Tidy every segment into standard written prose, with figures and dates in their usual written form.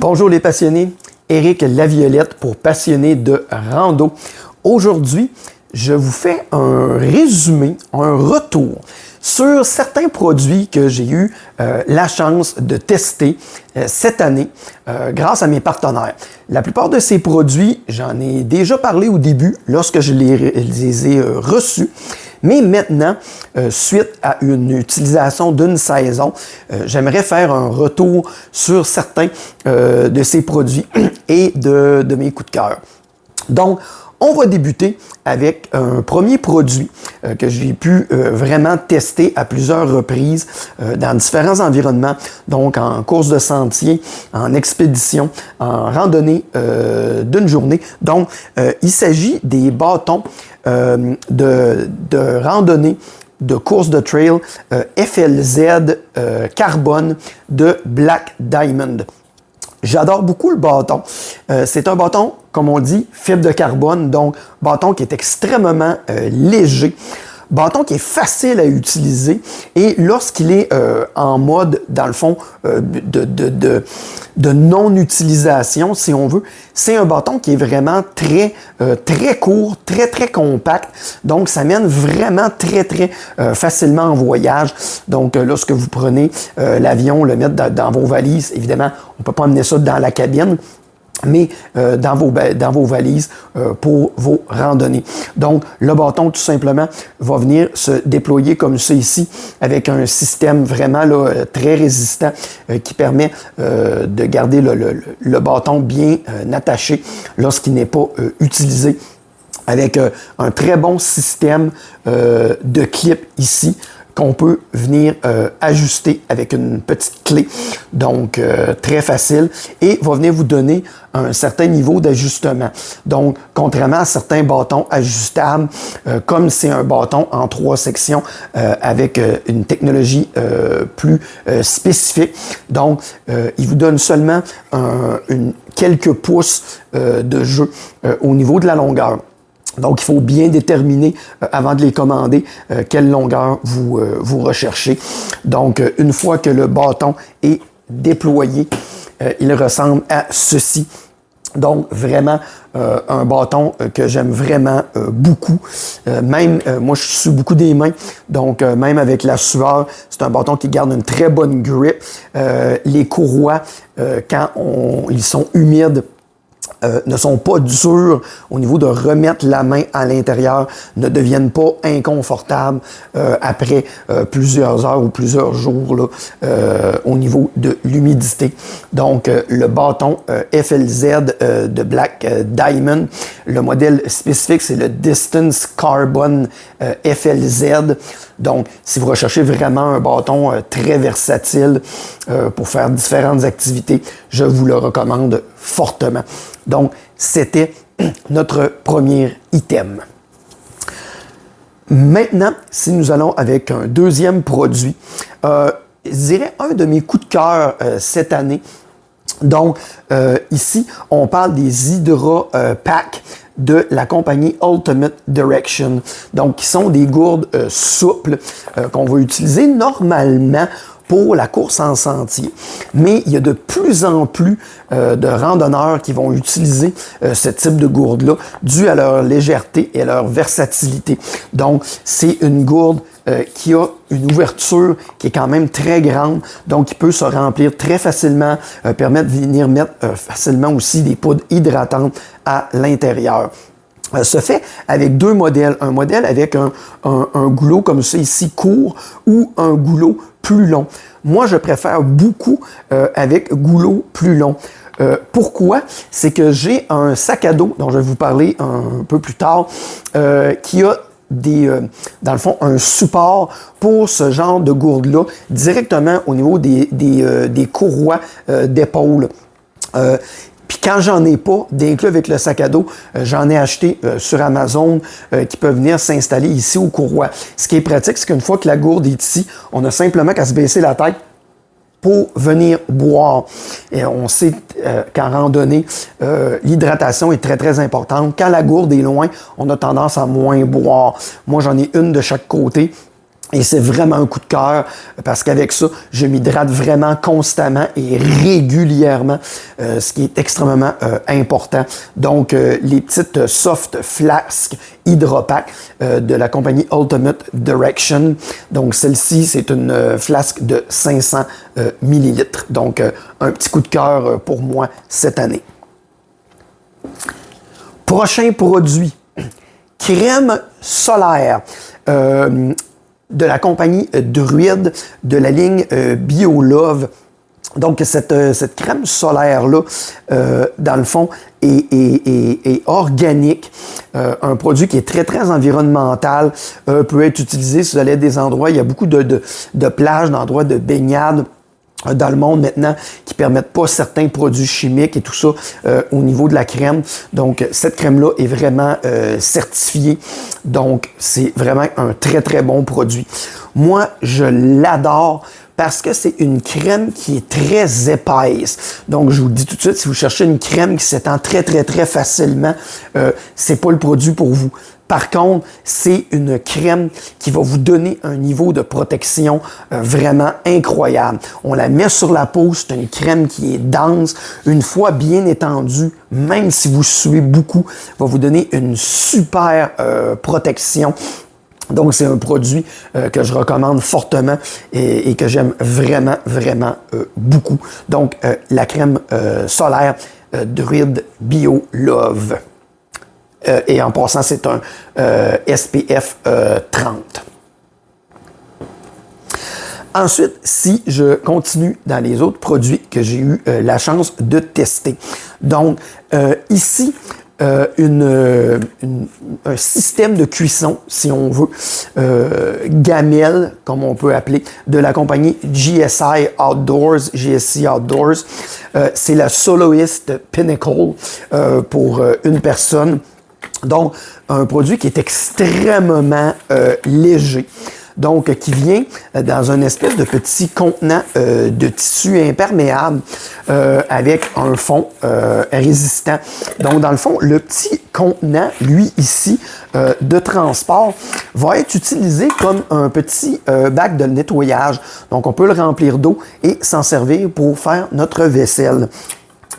Bonjour les passionnés, Éric Laviolette pour Passionnés de rando. Aujourd'hui, je vous fais un résumé, un retour sur certains produits que j'ai eu la chance de tester cette année grâce à mes partenaires. La plupart de ces produits, j'en ai déjà parlé au début lorsque je les ai reçus. Mais maintenant, suite à une utilisation d'une saison, j'aimerais faire un retour sur certains de ces produits et de mes coups de cœur. Donc, on va débuter avec un premier produit que j'ai pu vraiment tester à plusieurs reprises dans différents environnements, donc en course de sentier, en expédition, en randonnée d'une journée. Donc, il s'agit des bâtons de randonnée de course de trail FLZ carbone de Black Diamond. J'adore beaucoup le bâton. C'est un bâton, comme on dit, fibre de carbone, donc bâton qui est extrêmement léger. Bâton qui est facile à utiliser et lorsqu'il est en mode, dans le fond, de non-utilisation, si on veut, c'est un bâton qui est vraiment très court, très compact. Donc, ça mène vraiment très facilement en voyage. Donc, lorsque vous prenez l'avion, le mettre dans vos valises, évidemment, on ne peut pas amener ça dans la cabine, mais dans vos valises pour vos randonnées. Donc, le bâton, tout simplement, va venir se déployer comme ça ici, avec un système vraiment là, très résistant qui permet de garder le bâton bien attaché lorsqu'il n'est pas utilisé, avec un très bon système de clip ici, qu'on peut venir ajuster avec une petite clé. Donc, très facile et va venir vous donner un certain niveau d'ajustement. Donc, contrairement à certains bâtons ajustables, comme c'est un bâton en 3 sections avec une technologie plus spécifique, donc, il vous donne seulement quelques pouces de jeu au niveau de la longueur. Donc, il faut bien déterminer avant de les commander quelle longueur vous recherchez. Donc, une fois que le bâton est déployé, il ressemble à ceci. Donc, vraiment, un bâton que j'aime vraiment beaucoup. Même, moi, je suis beaucoup des mains. Donc, même avec la sueur, c'est un bâton qui garde une très bonne grip. Les courroies, quand ils sont humides, ne sont pas durs au niveau de remettre la main à l'intérieur, ne deviennent pas inconfortables après plusieurs heures ou plusieurs jours là, au niveau de l'humidité. Donc, le bâton FLZ de Black Diamond, le modèle spécifique, c'est le Distance Carbon FLZ. Donc, si vous recherchez vraiment un bâton très versatile pour faire différentes activités, je vous le recommande fortement. Donc, c'était notre premier item. Maintenant, si nous allons avec un deuxième produit, je dirais un de mes coups de cœur cette année. Donc, ici, on parle des Hydra Pack de la compagnie Ultimate Direction. Donc, qui sont des gourdes souples qu'on va utiliser normalement pour la course en sentier. Mais il y a de plus en plus de randonneurs qui vont utiliser ce type de gourde-là dû à leur légèreté et à leur versatilité. Donc, c'est une gourde qui a une ouverture qui est quand même très grande, donc qui peut se remplir très facilement, permettre de venir mettre facilement aussi des poudres hydratantes à l'intérieur. Se fait avec deux modèles. Un modèle avec un goulot comme ça ici, court, ou un goulot plus long. Moi, je préfère beaucoup avec goulot plus long. Pourquoi? C'est que j'ai un sac à dos, dont je vais vous parler un peu plus tard, qui a dans le fond, un support pour ce genre de gourde-là, directement au niveau des courroies d'épaule. Puis quand j'en ai pas d'inclus avec le sac à dos, j'en ai acheté sur Amazon qui peuvent venir s'installer ici aux courroies. Ce qui est pratique, c'est qu'une fois que la gourde est ici, on a simplement qu'à se baisser la tête pour venir boire. Et on sait qu'en randonnée, l'hydratation est très importante. Quand la gourde est loin, on a tendance à moins boire. Moi, j'en ai une de chaque côté. Et c'est vraiment un coup de cœur parce qu'avec ça, je m'hydrate vraiment constamment et régulièrement, ce qui est extrêmement important. Donc, les petites soft flasks Hydropack de la compagnie Ultimate Direction. Donc, celle-ci, c'est une flasque de 500 millilitres. Donc, un petit coup de cœur pour moi cette année. Prochain produit, crème solaire. De la compagnie Druide, de la ligne BioLove. Donc, cette crème solaire-là, dans le fond, est organique. Un produit qui est très, très environnemental, peut être utilisé si vous allez à des endroits. Il y a beaucoup de plages, d'endroits de baignade dans le monde maintenant qui permettent pas certains produits chimiques et tout ça au niveau de la crème. Donc, cette crème-là est vraiment certifiée. Donc, c'est vraiment un très, très bon produit. Moi, je l'adore parce que c'est une crème qui est très épaisse. Donc, je vous le dis tout de suite, si vous cherchez une crème qui s'étend très, très, très facilement, c'est pas le produit pour vous. Par contre, c'est une crème qui va vous donner un niveau de protection vraiment incroyable. On la met sur la peau, c'est une crème qui est dense. Une fois bien étendue, même si vous suez beaucoup, va vous donner une super protection. Donc, c'est un produit que je recommande fortement et que j'aime vraiment, vraiment beaucoup. Donc, la crème solaire Druide BioLove. Et en passant, c'est un SPF 30. Ensuite, si je continue dans les autres produits que j'ai eu la chance de tester. Donc, ici, un système de cuisson, si on veut, gamelle, comme on peut appeler, de la compagnie GSI Outdoors. C'est la Soloist Pinnacle pour une personne. Donc, un produit qui est extrêmement léger. Donc, qui vient dans une espèce de petit contenant de tissu imperméable avec un fond résistant. Donc, dans le fond, le petit contenant, lui, ici, de transport, va être utilisé comme un petit bac de nettoyage. Donc, on peut le remplir d'eau et s'en servir pour faire notre vaisselle.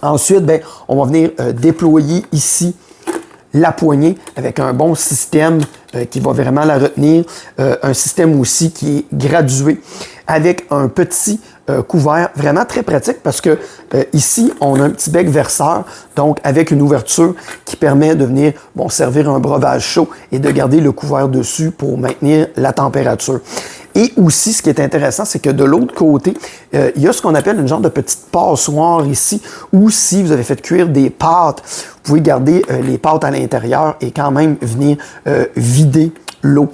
Ensuite, ben, on va venir déployer ici la poignée avec un bon système qui va vraiment la retenir. Un système aussi qui est gradué avec un petit couvert vraiment très pratique parce que ici, on a un petit bec verseur, donc avec une ouverture qui permet de venir servir un breuvage chaud et de garder le couvert dessus pour maintenir la température. Et aussi, ce qui est intéressant, c'est que de l'autre côté, il y a ce qu'on appelle une genre de petite passoire ici, où si vous avez fait cuire des pâtes, vous pouvez garder les pâtes à l'intérieur et quand même venir vider l'eau.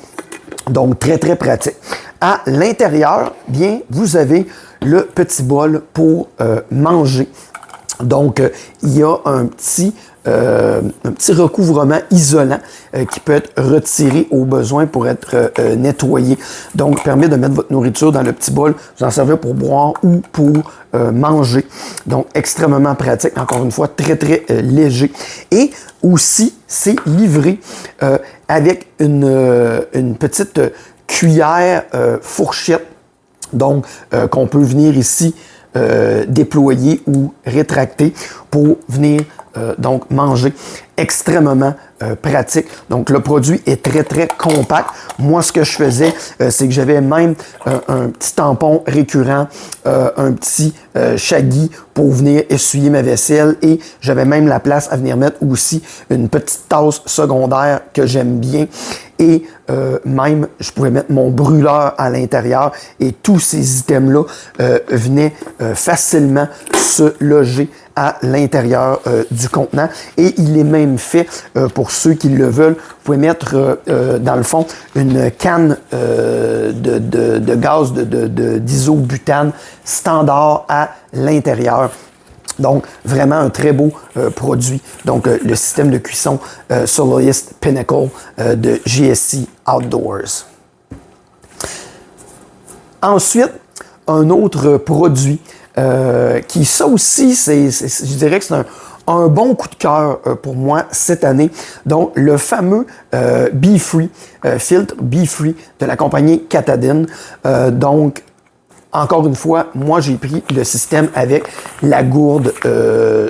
Donc, très, très pratique. À l'intérieur, bien, vous avez le petit bol pour manger. Donc, il y a un petit recouvrement isolant qui peut être retiré au besoin pour être nettoyé. Donc, permet de mettre votre nourriture dans le petit bol, vous en servez pour boire ou pour manger. Donc, extrêmement pratique. Encore une fois, très, très léger. Et aussi, c'est livré avec une petite cuillère fourchette. Donc, qu'on peut venir ici déployer ou rétracter pour venir donc manger. Extrêmement pratique. Donc, le produit est très, très compact. Moi, ce que je faisais, c'est que j'avais même un petit tampon récurrent, un petit shaggy pour venir essuyer ma vaisselle et j'avais même la place à venir mettre aussi une petite tasse secondaire que j'aime bien. Et même, je pouvais mettre mon brûleur à l'intérieur et tous ces items-là venaient facilement se loger à l'intérieur du contenant. Et il est même fait, pour ceux qui le veulent, vous pouvez mettre dans le fond une canne de gaz d'isobutane standard à l'intérieur. Donc, vraiment un très beau produit. Donc, le système de cuisson Soloist Pinnacle de GSI Outdoors. Ensuite, un autre produit qui, ça aussi, je dirais que c'est un bon coup de cœur pour moi cette année. Donc, le fameux Be-Free, filtre Be-Free de la compagnie Katadyn. Donc, encore une fois, moi, j'ai pris le système avec la gourde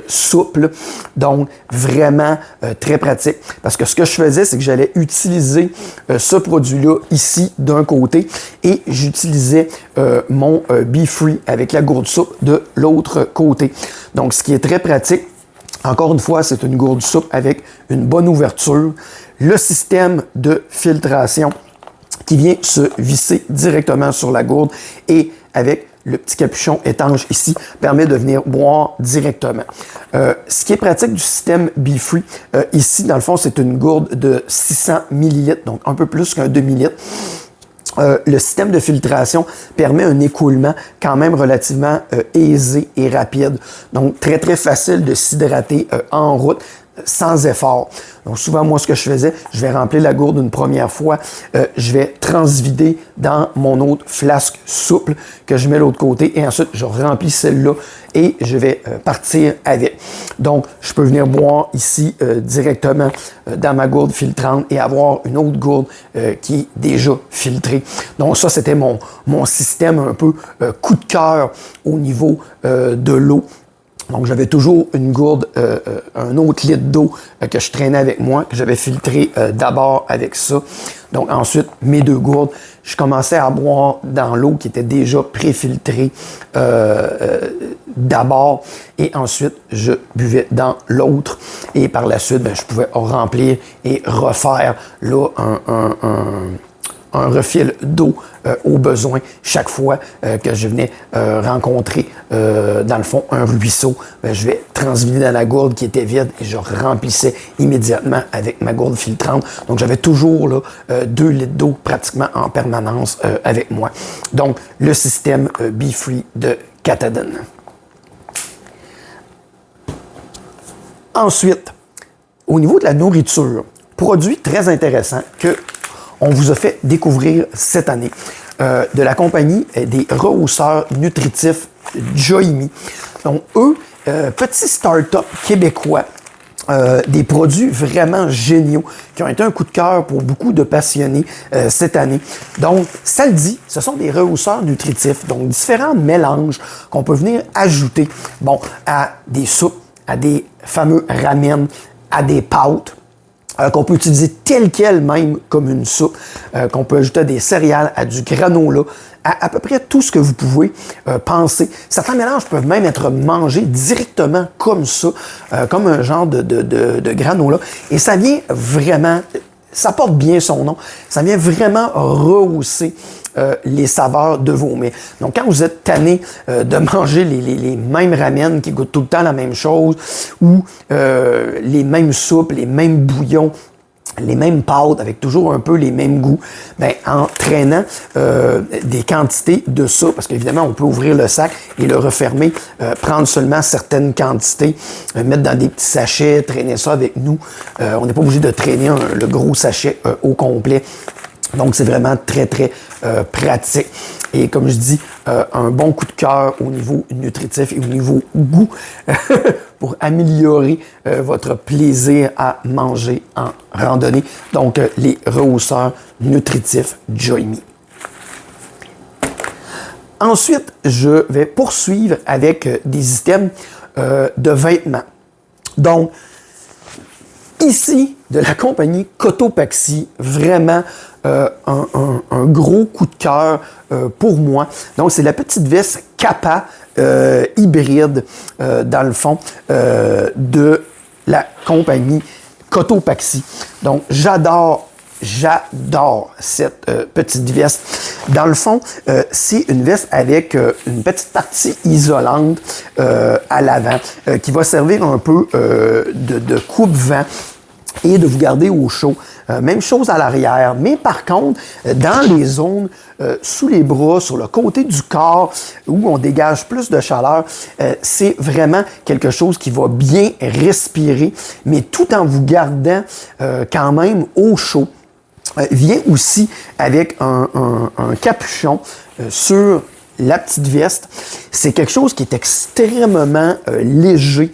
souple. Donc, vraiment très pratique. Parce que ce que je faisais, c'est que j'allais utiliser ce produit-là ici d'un côté et j'utilisais mon Be-Free avec la gourde souple de l'autre côté. Donc, ce qui est très pratique. Encore une fois, c'est une gourde souple avec une bonne ouverture. Le système de filtration qui vient se visser directement sur la gourde et avec le petit capuchon étanche ici, permet de venir boire directement. Ce qui est pratique du système Be-Free, ici, dans le fond, c'est une gourde de 600 ml, donc un peu plus qu'un demi-litre. Le système de filtration permet un écoulement quand même relativement aisé et rapide. Donc, très, très facile de s'hydrater en route sans effort. Donc, souvent, moi, ce que je faisais, je vais remplir la gourde une première fois, je vais transvider dans mon autre flasque souple que je mets de l'autre côté et ensuite, je remplis celle-là et je vais partir avec. Donc, je peux venir boire ici directement dans ma gourde filtrante et avoir une autre gourde qui est déjà filtrée. Donc, ça, c'était mon système un peu coup de cœur au niveau de l'eau. Donc, j'avais toujours une gourde, un autre litre d'eau que je traînais avec moi, que j'avais filtré d'abord avec ça. Donc, ensuite, mes deux gourdes, je commençais à boire dans l'eau qui était déjà préfiltrée d'abord. Et ensuite, je buvais dans l'autre. Et par la suite, je pouvais remplir et refaire là un refill d'eau au besoin chaque fois que je venais rencontrer, dans le fond, un ruisseau. Je vais transvider dans la gourde qui était vide et je remplissais immédiatement avec ma gourde filtrante. Donc, j'avais toujours là, 2 litres d'eau pratiquement en permanence avec moi. Donc, le système Be-Free de Katadyn. Ensuite, au niveau de la nourriture, produit très intéressant que on vous a fait découvrir cette année de la compagnie des rehausseurs nutritifs Joymi. Donc, eux, petit start-up québécois, des produits vraiment géniaux qui ont été un coup de cœur pour beaucoup de passionnés cette année. Donc, ça le dit, ce sont des rehausseurs nutritifs, donc différents mélanges qu'on peut venir ajouter à des soupes, à des fameux ramen, à des pâtes. Qu'on peut utiliser tel quel même comme une soupe, qu'on peut ajouter à des céréales, à du granola, à peu près tout ce que vous pouvez penser. Certains mélanges peuvent même être mangés directement comme ça, comme un genre de granola. Et ça vient vraiment, ça porte bien son nom, ça vient vraiment rehausser les saveurs de vos mets. Donc, quand vous êtes tanné de manger les mêmes ramen qui goûtent tout le temps la même chose ou les mêmes soupes, les mêmes bouillons, les mêmes pâtes avec toujours un peu les mêmes goûts, en traînant des quantités de ça, parce qu'évidemment, on peut ouvrir le sac et le refermer, prendre seulement certaines quantités, mettre dans des petits sachets, traîner ça avec nous. On n'est pas obligé de traîner le gros sachet au complet. Donc, c'est vraiment très, très pratique. Et comme je dis, un bon coup de cœur au niveau nutritif et au niveau goût pour améliorer votre plaisir à manger en randonnée. Donc, les rehausseurs nutritifs Joymi. Ensuite, je vais poursuivre avec des items de vêtements. Donc, ici, de la compagnie Cotopaxi, vraiment un gros coup de cœur pour moi. Donc, c'est la petite veste Kappa hybride, dans le fond, de la compagnie Cotopaxi. Donc, j'adore cette petite veste. Dans le fond, c'est une veste avec une petite partie isolante à l'avant qui va servir un peu de coupe-vent et de vous garder au chaud. Même chose à l'arrière, mais par contre, dans les zones sous les bras, sur le côté du corps, où on dégage plus de chaleur, c'est vraiment quelque chose qui va bien respirer, mais tout en vous gardant quand même au chaud. Vient aussi avec un capuchon sur la petite veste. C'est quelque chose qui est extrêmement léger.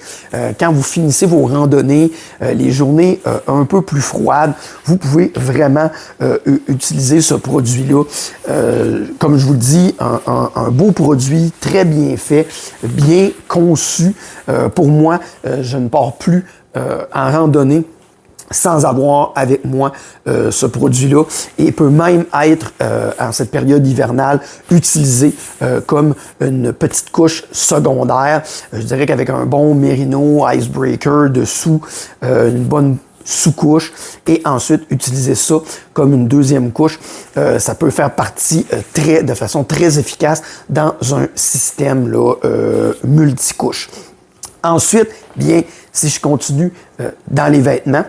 Quand vous finissez vos randonnées, les journées un peu plus froides, vous pouvez vraiment utiliser ce produit-là. Comme je vous le dis, un beau produit, très bien fait, bien conçu. Pour moi, je ne pars plus en randonnée sans avoir avec moi ce produit-là, et peut même être, en cette période hivernale, utilisé comme une petite couche secondaire. Je dirais qu'avec un bon Merino Icebreaker dessous, une bonne sous-couche, et ensuite utiliser ça comme une deuxième couche, ça peut faire partie de façon très efficace dans un système là, multicouche. Ensuite, bien, si je continue dans les vêtements,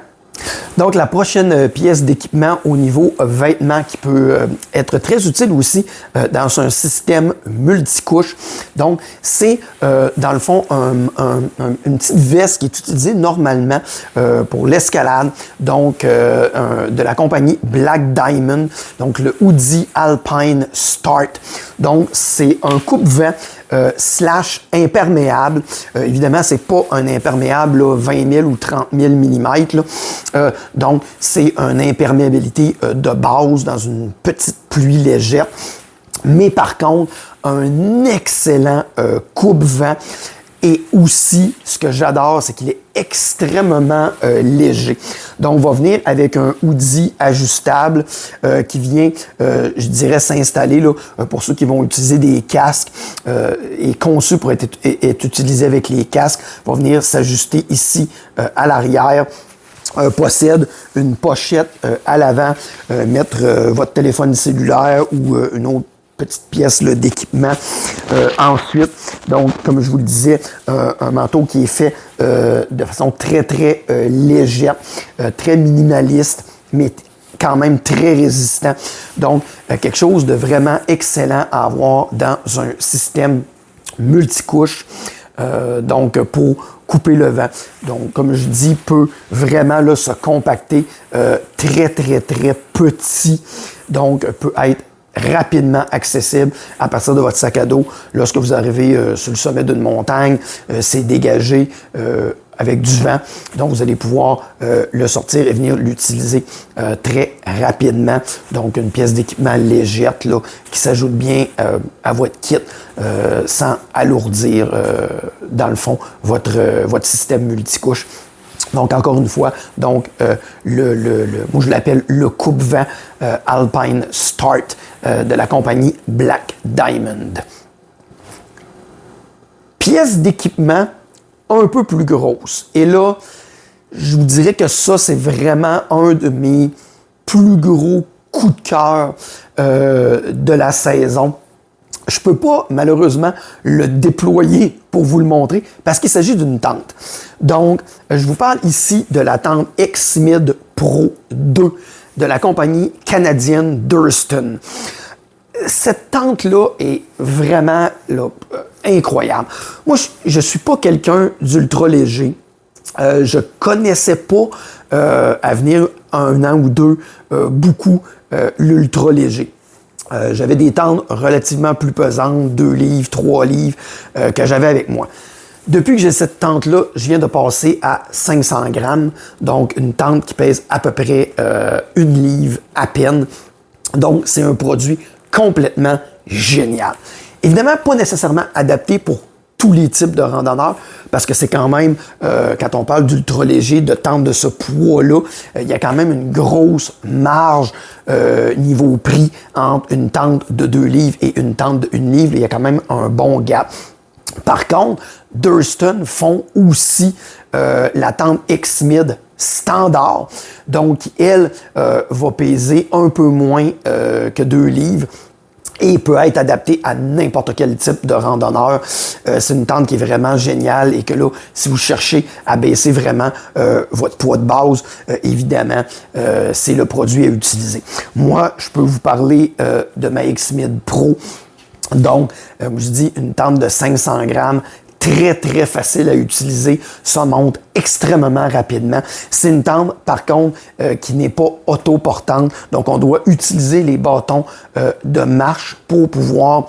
donc, la prochaine pièce d'équipement au niveau vêtements qui peut être très utile aussi dans un système multicouche. Donc, c'est dans le fond une petite veste qui est utilisée normalement pour l'escalade. Donc, de la compagnie Black Diamond. Donc, le Hoodie Alpine Start. Donc, c'est un coupe-vent slash imperméable. Évidemment, c'est pas un imperméable là, 20 000 ou 30 000 mm. Donc, c'est une imperméabilité de base dans une petite pluie légère. Mais par contre, un excellent coupe-vent. Et aussi, ce que j'adore, c'est qu'il est extrêmement léger. Donc, on va venir avec un hoodie ajustable qui vient, je dirais, s'installer là, pour ceux qui vont utiliser des casques et conçu pour être utilisé avec les casques. Va venir s'ajuster ici à l'arrière. Possède une pochette à l'avant, mettre votre téléphone cellulaire ou une autre petite pièce d'équipement. Ensuite, donc, comme je vous le disais, un manteau qui est fait de façon très, très légère, très minimaliste, mais quand même très résistant. Donc, quelque chose de vraiment excellent à avoir dans un système multicouche. Donc, pour couper le vent. Donc, comme je dis, peut vraiment là, se compacter très, très, très petit. Donc, peut être rapidement accessible à partir de votre sac à dos. Lorsque vous arrivez sur le sommet d'une montagne, c'est dégagé avec du vent. Donc, vous allez pouvoir le sortir et venir l'utiliser très rapidement. Donc, une pièce d'équipement légère là, qui s'ajoute bien à votre kit sans alourdir, dans le fond, votre système multicouche. Donc, encore une fois, donc, moi, je l'appelle le coupe-vent Alpine Start de la compagnie Black Diamond. Pièce d'équipement un peu plus grosse. Et là, je vous dirais que ça, c'est vraiment un de mes plus gros coups de cœur de la saison. Je ne peux pas, malheureusement, le déployer pour vous le montrer parce qu'il s'agit d'une tente. Donc, je vous parle ici de la tente X-Mid Pro 2 de la compagnie canadienne Durston. Cette tente-là est vraiment là, incroyable. Moi, je ne suis pas quelqu'un d'ultra léger. Je ne connaissais pas, à venir un an ou deux, beaucoup l'ultra léger. J'avais des tentes relativement plus pesantes, 2 livres, 3 livres, que j'avais avec moi. Depuis que j'ai cette tente-là, je viens de passer à 500 grammes, donc une tente qui pèse à peu près 1 livre à peine. Donc, c'est un produit complètement génial. Évidemment, pas nécessairement adapté pour tous les types de randonneurs, parce que c'est quand même, quand on parle d'ultra léger, de tente de ce poids-là, il y a quand même une grosse marge niveau prix entre une tente de 2 livres et une tente de 1 livre. Il y a quand même un bon gap. Par contre, Durston font aussi la tente X-Mid standard, donc elle va peser un peu moins que 2 livres. Et peut être adapté à n'importe quel type de randonneur. C'est une tente qui est vraiment géniale et que là, si vous cherchez à baisser vraiment votre poids de base, évidemment, c'est le produit à utiliser. Moi, je peux vous parler de ma X-Mid Pro. Donc, je dis une tente de 500 grammes, très, très facile à utiliser. Ça monte extrêmement rapidement. C'est une tente, par contre, qui n'est pas autoportante. Donc, on doit utiliser les bâtons de marche pour pouvoir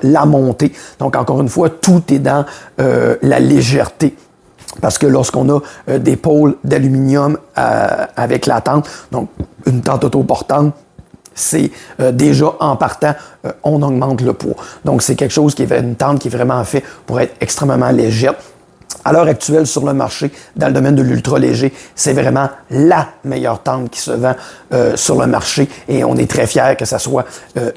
la montée. Donc, encore une fois, tout est dans la légèreté. Parce que lorsqu'on a des pôles d'aluminium avec la tente, donc une tente autoportante, c'est déjà en partant, on augmente le poids. Donc, c'est quelque chose qui est une tente qui est vraiment fait pour être extrêmement légère. À l'heure actuelle, sur le marché, dans le domaine de l'ultra-léger, c'est vraiment la meilleure tente qui se vend sur le marché et on est très fiers que ce soit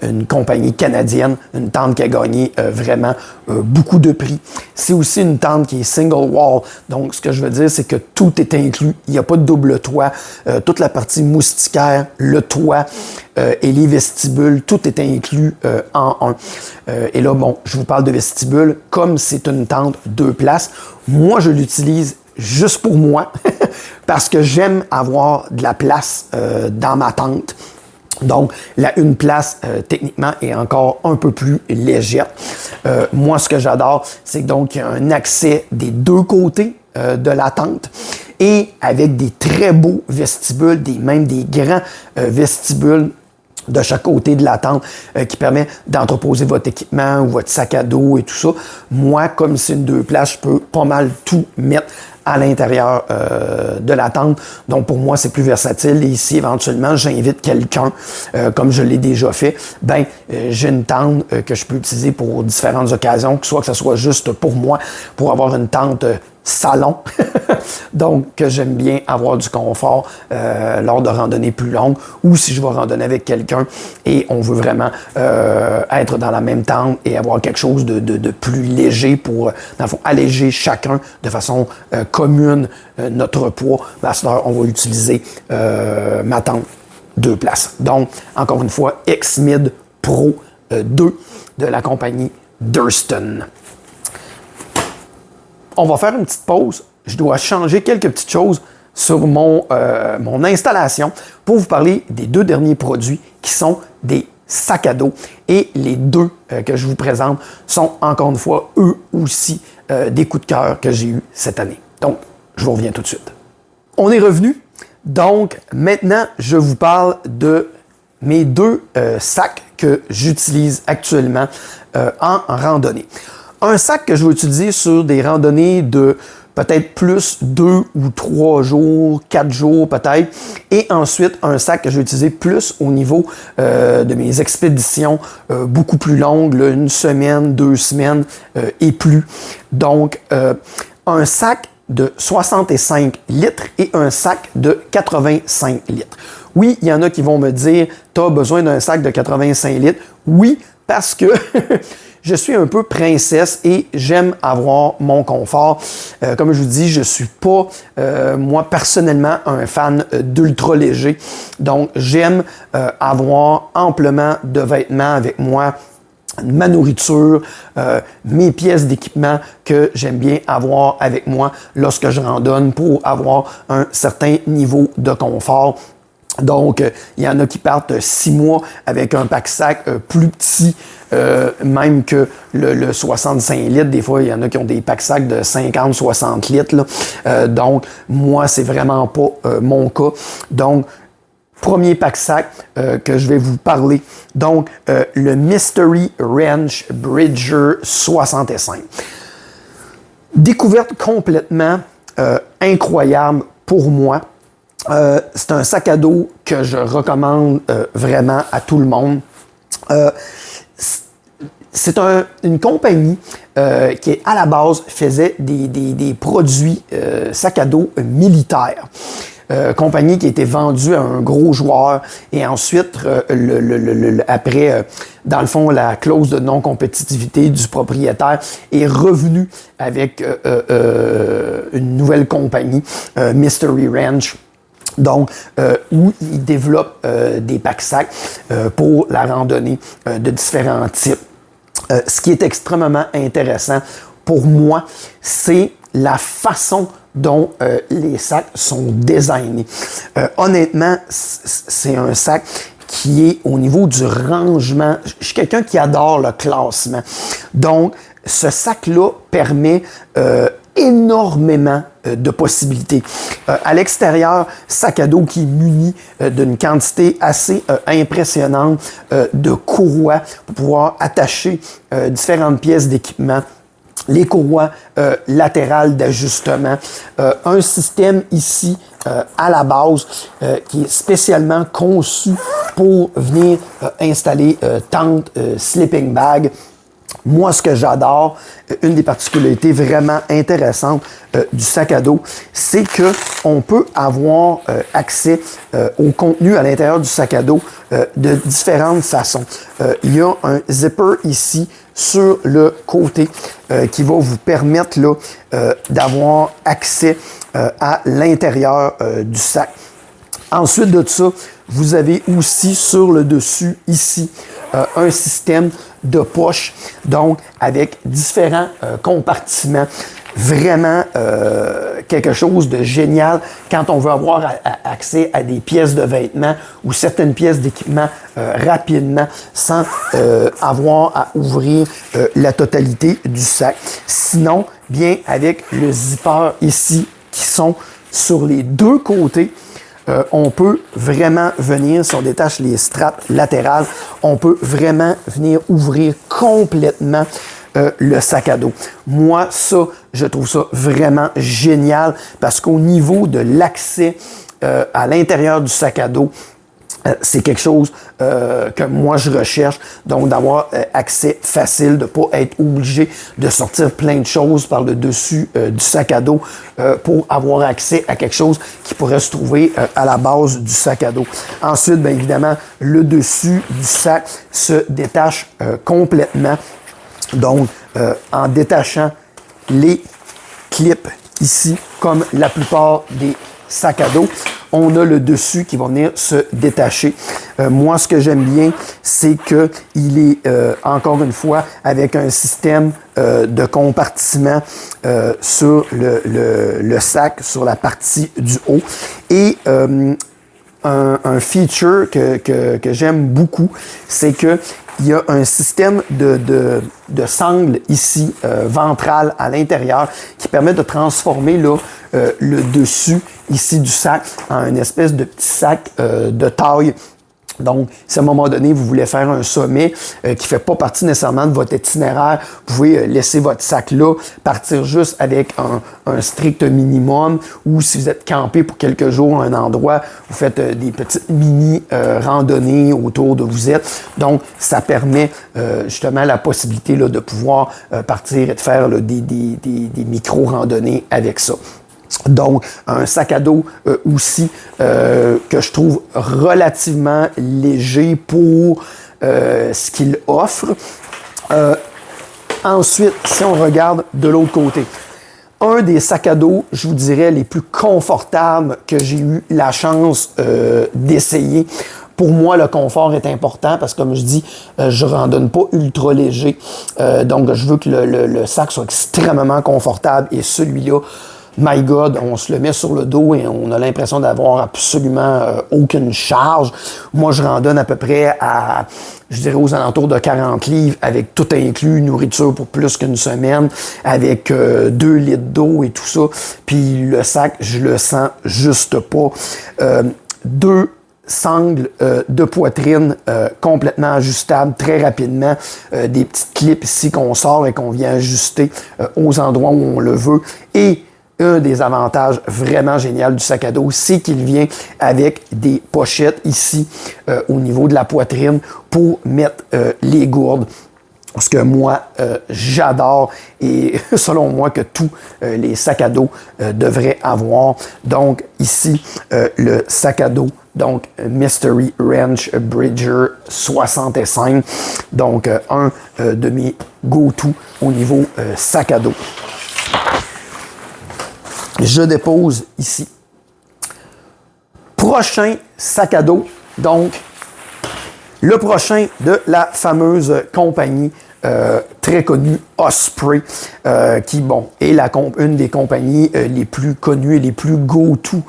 une compagnie canadienne, une tente qui a gagné vraiment beaucoup de prix. C'est aussi une tente qui est single wall, donc ce que je veux dire, c'est que tout est inclus. Il n'y a pas de double toit. Toute la partie moustiquaire, le toit et les vestibules, tout est inclus en un. Et là, bon, je vous parle de vestibule, comme c'est une tente 2 places, moi, je l'utilise juste pour moi parce que j'aime avoir de la place dans ma tente. Donc, la une place, techniquement, est encore un peu plus légère. Moi, ce que j'adore, c'est que donc, il y a un accès des deux côtés de la tente et avec des très beaux vestibules, même des grands vestibules de chaque côté de la tente qui permet d'entreposer votre équipement ou votre sac à dos et tout ça. Moi, comme c'est une 2 places, je peux pas mal tout mettre à l'intérieur de la tente. Donc, pour moi, c'est plus versatile. Et si éventuellement, j'invite quelqu'un, comme je l'ai déjà fait, j'ai une tente que je peux utiliser pour différentes occasions, soit que ce soit juste pour moi, pour avoir une tente salon. Donc, que j'aime bien avoir du confort lors de randonnées plus longues ou si je vais randonner avec quelqu'un et on veut vraiment être dans la même tente et avoir quelque chose de plus léger pour, dans le fond, alléger chacun de façon commune notre poids. À cette heure, on va utiliser ma tente 2 places. Donc, encore une fois, X-Mid Pro 2 de la compagnie Durston. On va faire une petite pause. Je dois changer quelques petites choses sur mon installation pour vous parler des 2 derniers produits qui sont des sacs à dos. Et les 2 que je vous présente sont encore une fois, eux aussi, des coups de cœur que j'ai eus cette année. Donc, je vous reviens tout de suite. On est revenu. Donc, maintenant, je vous parle de mes 2 sacs que j'utilise actuellement en randonnée. Un sac que je vais utiliser sur des randonnées de peut-être plus 2 ou 3 jours, 4 jours peut-être. Et ensuite, un sac que je vais utiliser plus au niveau de mes expéditions beaucoup plus longues, là, 1 semaine, 2 semaines et plus. Donc, un sac de 65 litres et un sac de 85 litres. Oui, il y en a qui vont me dire, tu as besoin d'un sac de 85 litres. Oui, parce que je suis un peu princesse et j'aime avoir mon confort. Comme je vous dis, je suis pas, moi, personnellement, un fan d'ultra léger. Donc, j'aime avoir amplement de vêtements avec moi, ma nourriture, mes pièces d'équipement que j'aime bien avoir avec moi lorsque je randonne pour avoir un certain niveau de confort. Donc, il y en a qui partent 6 mois avec un pack-sac plus petit, même que le 65 litres. Des fois, il y en a qui ont des pack-sacs de 50-60 litres. Là. Donc, moi, c'est vraiment pas mon cas. Donc, premier pack-sac que je vais vous parler. Donc, le Mystery Ranch Bridger 65. Découverte complètement incroyable pour moi. C'est un sac à dos que je recommande vraiment à tout le monde. C'est une compagnie qui, à la base, faisait des produits sac à dos militaires. Compagnie qui a été vendue à un gros joueur et ensuite, après, dans le fond, la clause de non-compétitivité du propriétaire est revenue avec une nouvelle compagnie, Mystery Ranch. Donc, où ils développent des pack-sacs pour la randonnée de différents types. Ce qui est extrêmement intéressant pour moi, c'est la façon dont les sacs sont designés. Honnêtement, c'est un sac qui est au niveau du rangement. Je suis quelqu'un qui adore le classement. Donc, ce sac-là permet énormément de possibilités. À l'extérieur, sac à dos qui est muni d'une quantité assez impressionnante de courroies pour pouvoir attacher différentes pièces d'équipement. Les courroies latérales d'ajustement, un système ici à la base qui est spécialement conçu pour venir installer tente, sleeping bag. Moi, ce que j'adore, une des particularités vraiment intéressantes du sac à dos, c'est que on peut avoir accès au contenu à l'intérieur du sac à dos de différentes façons. Il y a un zipper ici sur le côté qui va vous permettre là d'avoir accès à l'intérieur du sac. Ensuite de ça, vous avez aussi sur le dessus ici un système de poche, donc avec différents compartiments. Vraiment quelque chose de génial quand on veut avoir accès à des pièces de vêtements ou certaines pièces d'équipement rapidement sans avoir à ouvrir la totalité du sac. Sinon, bien avec le zipper ici qui sont sur les deux côtés, on peut vraiment venir, si on détache les straps latérales, on peut vraiment venir ouvrir complètement le sac à dos. Moi, ça, je trouve ça vraiment génial parce qu'au niveau de l'accès à l'intérieur du sac à dos, c'est quelque chose que moi je recherche, donc d'avoir accès facile, de ne pas être obligé de sortir plein de choses par le dessus du sac à dos pour avoir accès à quelque chose qui pourrait se trouver à la base du sac à dos. Ensuite, bien évidemment, le dessus du sac se détache complètement. Donc, en détachant les clips ici, comme la plupart des sacs à dos, on a le dessus qui va venir se détacher. Moi, ce que j'aime bien, c'est qu'il est, encore une fois, avec un système de compartiment sur le sac, sur la partie du haut. Et un feature que j'aime beaucoup, c'est que il y a un système de sangle ici, ventral à l'intérieur, qui permet de transformer là, le dessus ici du sac en une espèce de petit sac de taille. Donc, si à un moment donné, vous voulez faire un sommet qui ne fait pas partie nécessairement de votre itinéraire, vous pouvez laisser votre sac là, partir juste avec un strict minimum, ou si vous êtes campé pour quelques jours à un endroit, vous faites des petites mini randonnées autour de vous êtes. Donc, ça permet justement la possibilité là, de pouvoir partir et de faire là, des micro-randonnées avec ça. Donc, un sac à dos aussi que je trouve relativement léger pour ce qu'il offre. Ensuite, si on regarde de l'autre côté, un des sacs à dos, je vous dirais, les plus confortables que j'ai eu la chance d'essayer. Pour moi, le confort est important parce que, comme je dis, je ne randonne pas ultra léger. Donc, je veux que le sac soit extrêmement confortable et celui-là, my God, on se le met sur le dos et on a l'impression d'avoir absolument aucune charge. Moi, je randonne à peu près à, je dirais, aux alentours de 40 livres avec tout inclus, nourriture pour plus qu'une semaine, avec 2 litres d'eau et tout ça. Puis le sac, je le sens juste pas. 2 sangles de poitrine complètement ajustables très rapidement, des petites clips ici qu'on sort et qu'on vient ajuster aux endroits où on le veut. Et un des avantages vraiment géniaux du sac à dos, c'est qu'il vient avec des pochettes ici au niveau de la poitrine pour mettre les gourdes. Ce que moi, j'adore et selon moi que tous les sacs à dos devraient avoir. Donc ici, le sac à dos, donc Mystery Ranch Bridger 65. Donc un de mes go-to au niveau sac à dos. Je dépose ici. Prochain sac à dos, donc le prochain de la fameuse compagnie très connue Osprey, qui bon, est une des compagnies les plus connues et les plus go-to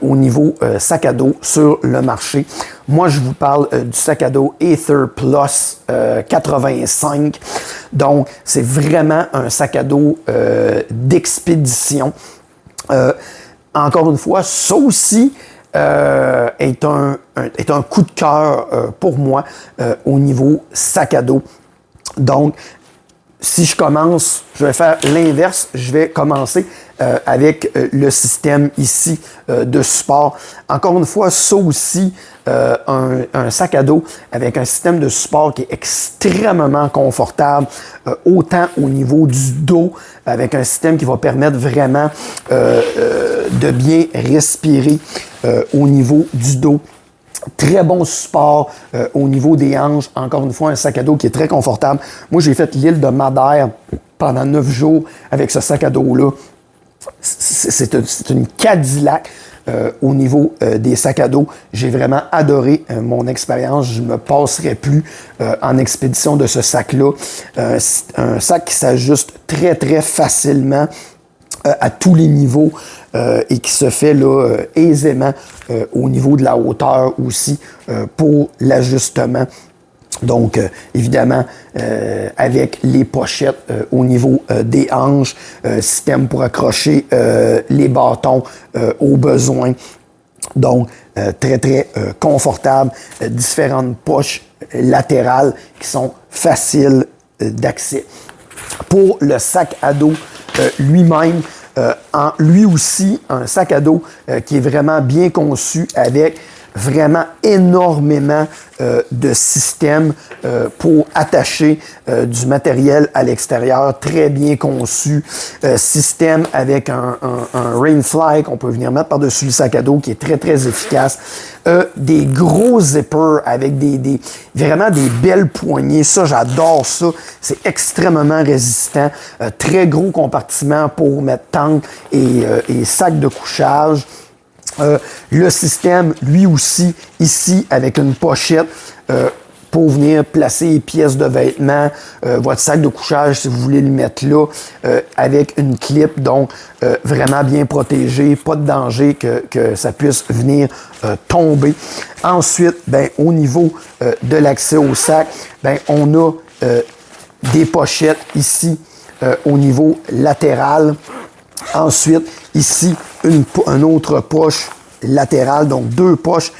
au niveau sac à dos sur le marché. Moi, je vous parle du sac à dos Aether Plus 85. Donc, c'est vraiment un sac à dos d'expédition. Encore une fois, ça aussi est un coup de cœur pour moi au niveau sac à dos. Donc, si je commence, je vais faire l'inverse. Je vais commencer avec le système ici de support. Encore une fois, ça aussi, un sac à dos avec un système de support qui est extrêmement confortable, autant au niveau du dos, avec un système qui va permettre vraiment de bien respirer au niveau du dos. Très bon support au niveau des hanches. Encore une fois, un sac à dos qui est très confortable. Moi, j'ai fait l'île de Madère pendant 9 jours avec ce sac à dos-là. C'est une Cadillac au niveau des sacs à dos. J'ai vraiment adoré mon expérience. Je ne me passerai plus en expédition de ce sac-là. Un sac qui s'ajuste très, très facilement à tous les niveaux et qui se fait là, aisément au niveau de la hauteur aussi pour l'ajustement. Donc, évidemment, avec les pochettes au niveau des hanches, système pour accrocher les bâtons au besoin. Donc, très, très confortable. Différentes poches latérales qui sont faciles d'accès. Pour le sac à dos lui-même, lui aussi, un sac à dos qui est vraiment bien conçu avec vraiment énormément de systèmes pour attacher du matériel à l'extérieur, très bien conçu. Système avec un rainfly qu'on peut venir mettre par-dessus le sac à dos qui est très, très efficace. Des gros zippers avec vraiment des belles poignées. Ça, j'adore ça. C'est extrêmement résistant. Très gros compartiment pour mettre tente et sac de couchage. Le système, lui aussi, ici, avec une pochette pour venir placer les pièces de vêtements, votre sac de couchage, si vous voulez le mettre là, avec une clip, donc vraiment bien protégé, pas de danger que ça puisse venir tomber. Ensuite, ben, au niveau de l'accès au sac, ben, on a des pochettes ici au niveau latéral. Ensuite, ici, une autre poche latérale, donc 2 poches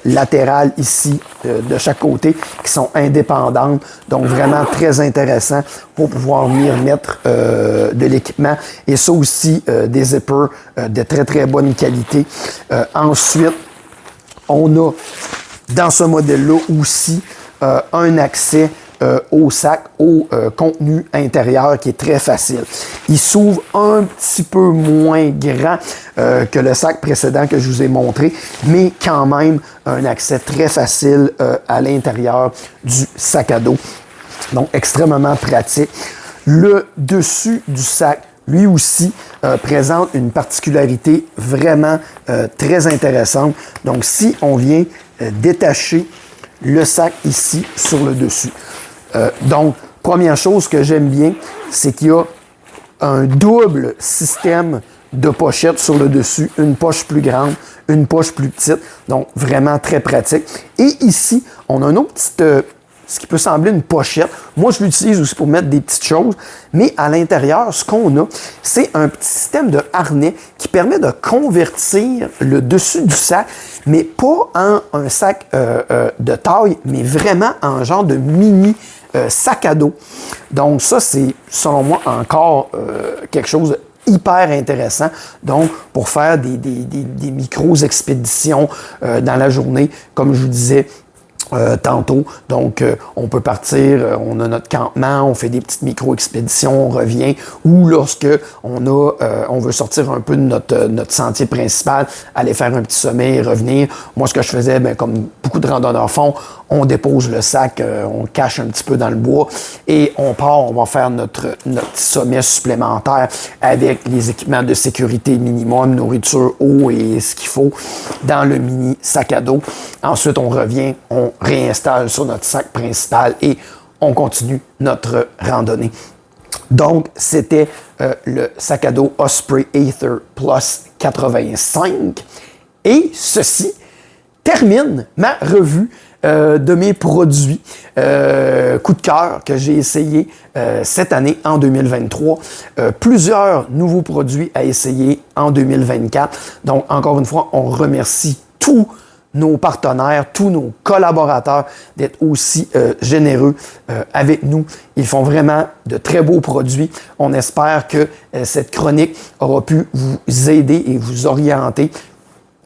latérales ici de chaque côté qui sont indépendantes. Donc, vraiment très intéressant pour pouvoir venir mettre de l'équipement. Et ça aussi, des zippers de très, très bonne qualité. Ensuite, on a dans ce modèle-là aussi un accès au sac, au contenu intérieur qui est très facile. Il s'ouvre un petit peu moins grand que le sac précédent que je vous ai montré, mais quand même un accès très facile à l'intérieur du sac à dos. Donc, extrêmement pratique. Le dessus du sac, lui aussi, présente une particularité vraiment très intéressante. Donc, si on vient détacher le sac ici sur le dessus, donc, première chose que j'aime bien, c'est qu'il y a un double système de pochettes sur le dessus, une poche plus grande, une poche plus petite, donc vraiment très pratique. Et ici, on a une autre petite, ce qui peut sembler une pochette. Moi, je l'utilise aussi pour mettre des petites choses, mais à l'intérieur, ce qu'on a, c'est un petit système de harnais qui permet de convertir le dessus du sac, mais pas en un sac de taille, mais vraiment en genre de mini sac à dos. Donc ça, c'est selon moi encore quelque chose de hyper intéressant. Donc, pour faire des micro-expéditions dans la journée, comme je vous disais tantôt. Donc, on peut partir, on a notre campement, on fait des petites micro-expéditions, on revient, ou lorsque on veut sortir un peu de notre sentier principal, aller faire un petit sommet et revenir. Moi, ce que je faisais, ben, comme beaucoup de randonneurs font, on dépose le sac, on le cache un petit peu dans le bois et on part, on va faire notre sommet supplémentaire avec les équipements de sécurité minimum, nourriture, eau et ce qu'il faut dans le mini sac à dos. Ensuite, on revient, on réinstalle sur notre sac principal et on continue notre randonnée. Donc, c'était le sac à dos Osprey Aether Plus 85. Et ceci termine ma revue de mes produits coup de cœur que j'ai essayé cette année en 2023. Plusieurs nouveaux produits à essayer en 2024. Donc, encore une fois, on remercie tous nos partenaires, tous nos collaborateurs d'être aussi généreux avec nous. Ils font vraiment de très beaux produits. On espère que cette chronique aura pu vous aider et vous orienter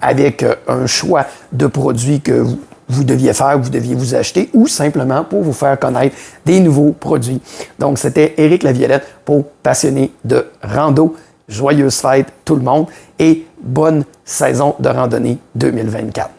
avec un choix de produits que vous deviez faire, que vous deviez vous acheter, ou simplement pour vous faire connaître des nouveaux produits. Donc, c'était Éric Laviolette pour Passionné de rando. Joyeuses fêtes tout le monde et bonne saison de randonnée 2024.